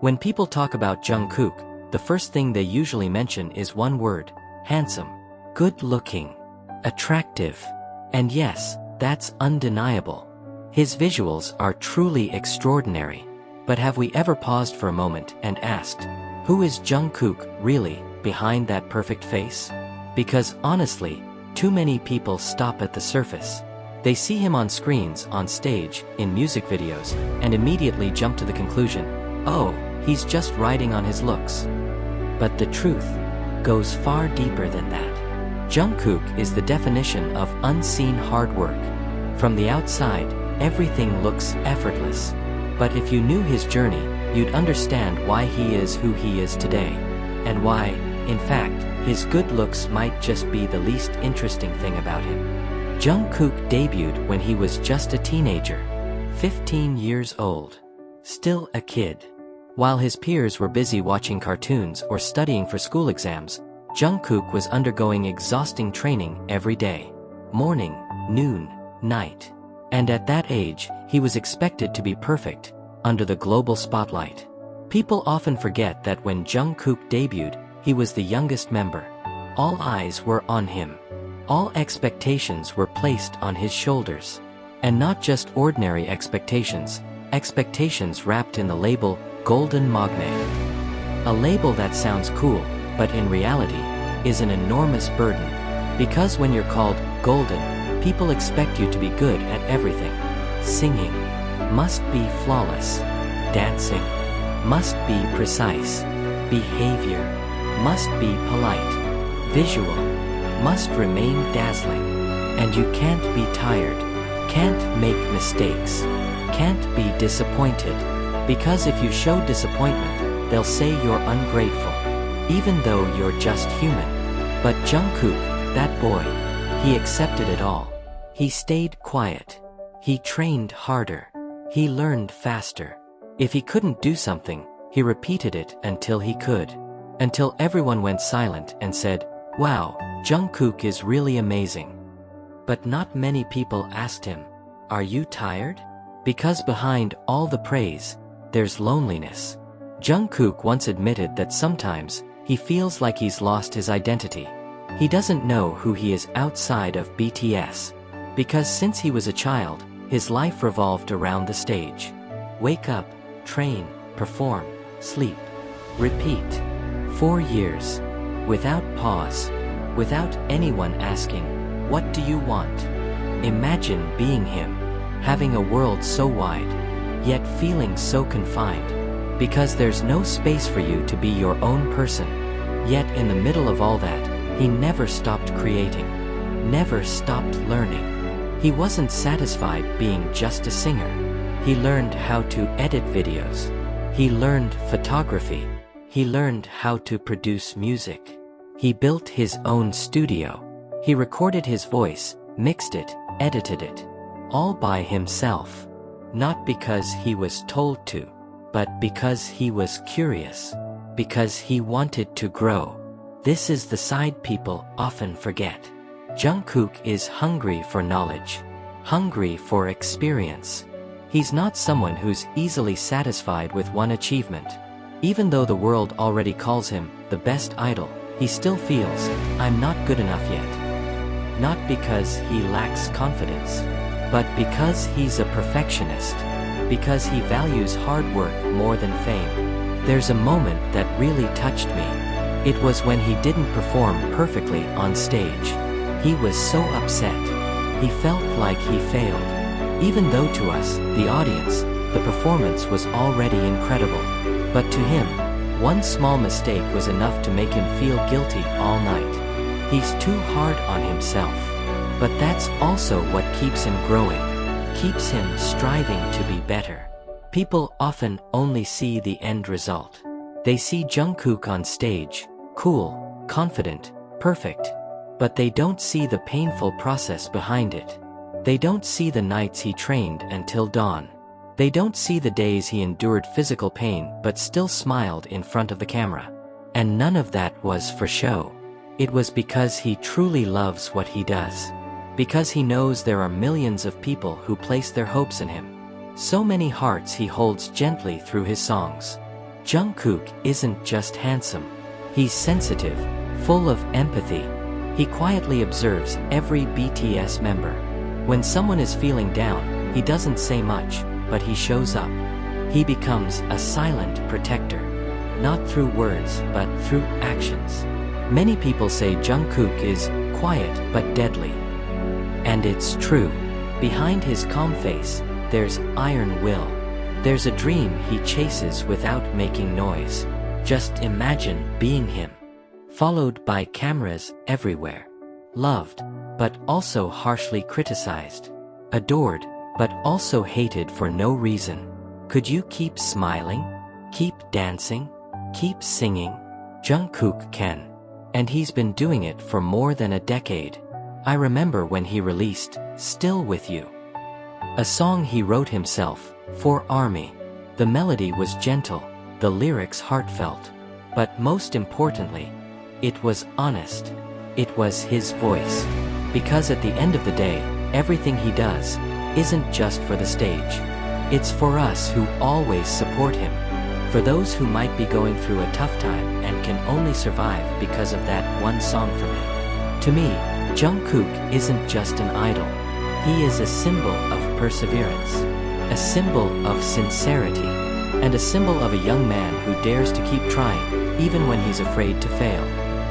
When people talk about Jungkook, the first thing they usually mention is one word: handsome, good-looking, attractive. And yes, that's undeniable. His visuals are truly extraordinary. But have we ever paused for a moment and asked, who is Jungkook really behind that perfect face? Because honestly, too many people stop at the surface. They see him on screens, on stage, in music videos, and immediately jump to the conclusion, oh, he's just riding on his looks. But the truth goes far deeper than that. Jungkook is the definition of unseen hard work. From the outside, everything looks effortless. But if you knew his journey, you'd understand why he is who he is today. And why, in fact, his good looks might just be the least interesting thing about him. Jungkook debuted when he was just a teenager, 15 years old. Still a kid. While his peers were busy watching cartoons or studying for school exams, Jungkook was undergoing exhausting training every day. Morning, noon, night. And at that age, he was expected to be perfect, under the global spotlight. People often forget that when Jungkook debuted, he was the youngest member. All eyes were on him. All expectations were placed on his shoulders. And not just ordinary expectations, expectations wrapped in the label Golden Maknae. A label that sounds cool, but in reality, is an enormous burden. Because when you're called golden, people expect you to be good at everything. Singing must be flawless. Dancing must be precise. Behavior must be polite. Visual must remain dazzling. And you can't be tired, can't make mistakes, can't be disappointed. Because if you show disappointment, they'll say you're ungrateful, even though you're just human. But Jungkook, that boy, he accepted it all. He stayed quiet. He trained harder. He learned faster. If he couldn't do something, he repeated it until he could. Until everyone went silent and said, wow, Jungkook is really amazing. But not many people asked him, are you tired? Because behind all the praise, there's loneliness. Jungkook once admitted that sometimes, he feels like he's lost his identity. He doesn't know who he is outside of BTS. Because since he was a child, his life revolved around the stage. Wake up, train, perform, sleep, repeat. 4 years. Without pause. Without anyone asking, what do you want? Imagine being him. Having a world so wide, yet feeling so confined. Because there's no space for you to be your own person. Yet in the middle of all that, he never stopped creating. Never stopped learning. He wasn't satisfied being just a singer. He learned how to edit videos. He learned photography. He learned how to produce music. He built his own studio. He recorded his voice, mixed it, edited it. All by himself. Not because he was told to, but because he was curious. Because he wanted to grow. This is the side people often forget. Jungkook is hungry for knowledge. Hungry for experience. He's not someone who's easily satisfied with one achievement. Even though the world already calls him the best idol, he still feels, I'm not good enough yet. Not because he lacks confidence, but because he's a perfectionist. Because he values hard work more than fame. There's a moment that really touched me. It was when he didn't perform perfectly on stage. He was so upset. He felt like he failed. Even though to us, the audience, the performance was already incredible. But to him, one small mistake was enough to make him feel guilty all night. He's too hard on himself. But that's also what keeps him growing. Keeps him striving to be better. People often only see the end result. They see Jungkook on stage, cool, confident, perfect. But they don't see the painful process behind it. They don't see the nights he trained until dawn. They don't see the days he endured physical pain but still smiled in front of the camera. And none of that was for show. It was because he truly loves what he does. Because he knows there are millions of people who place their hopes in him. So many hearts he holds gently through his songs. Jungkook isn't just handsome. He's sensitive, full of empathy. He quietly observes every BTS member. When someone is feeling down, he doesn't say much, but he shows up. He becomes a silent protector. Not through words, but through actions. Many people say Jungkook is quiet but deadly. And it's true. Behind his calm face, there's iron will. There's a dream he chases without making noise. Just imagine being him. Followed by cameras everywhere. Loved, but also harshly criticized. Adored, but also hated for no reason. Could you keep smiling? Keep dancing? Keep singing? Jungkook can. And he's been doing it for more than a decade. I remember when he released Still With You. A song he wrote himself, for ARMY. The melody was gentle, the lyrics heartfelt. But most importantly, it was honest. It was his voice. Because at the end of the day, everything he does isn't just for the stage. It's for us who always support him. For those who might be going through a tough time and can only survive because of that one song from him. To me, Jungkook isn't just an idol. He is a symbol of perseverance, a symbol of sincerity, and a symbol of a young man who dares to keep trying, even when he's afraid to fail,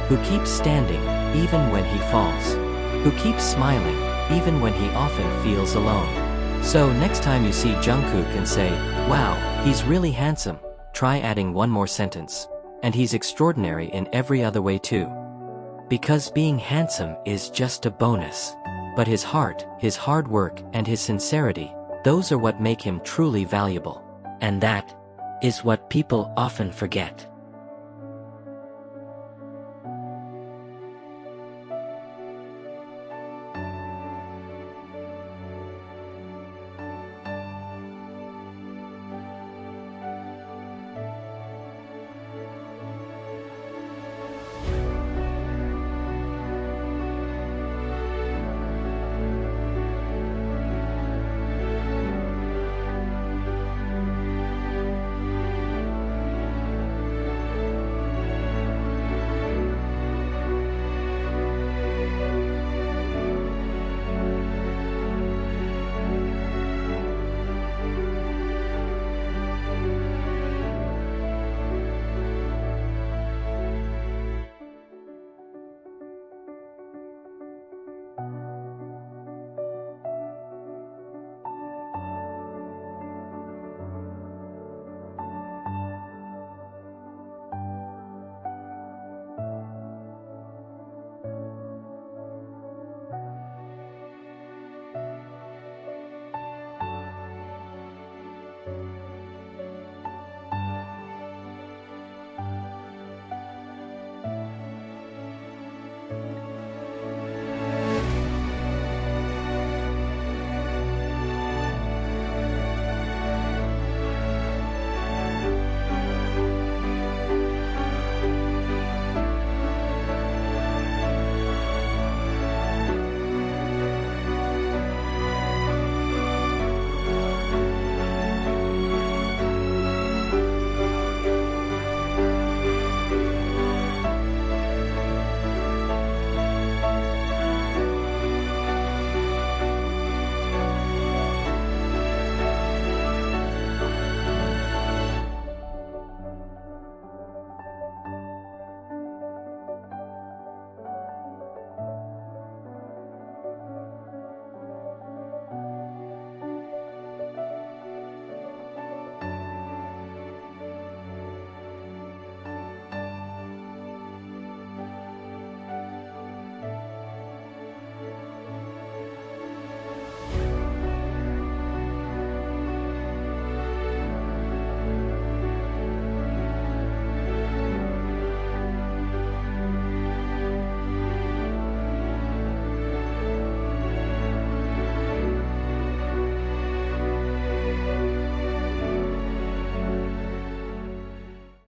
who keeps standing, even when he falls, who keeps smiling, even when he often feels alone. So next time you see Jungkook and say, wow, he's really handsome, try adding one more sentence. And he's extraordinary in every other way too. Because being handsome is just a bonus. But his heart, his hard work, and his sincerity, those are what make him truly valuable. And that is what people often forget.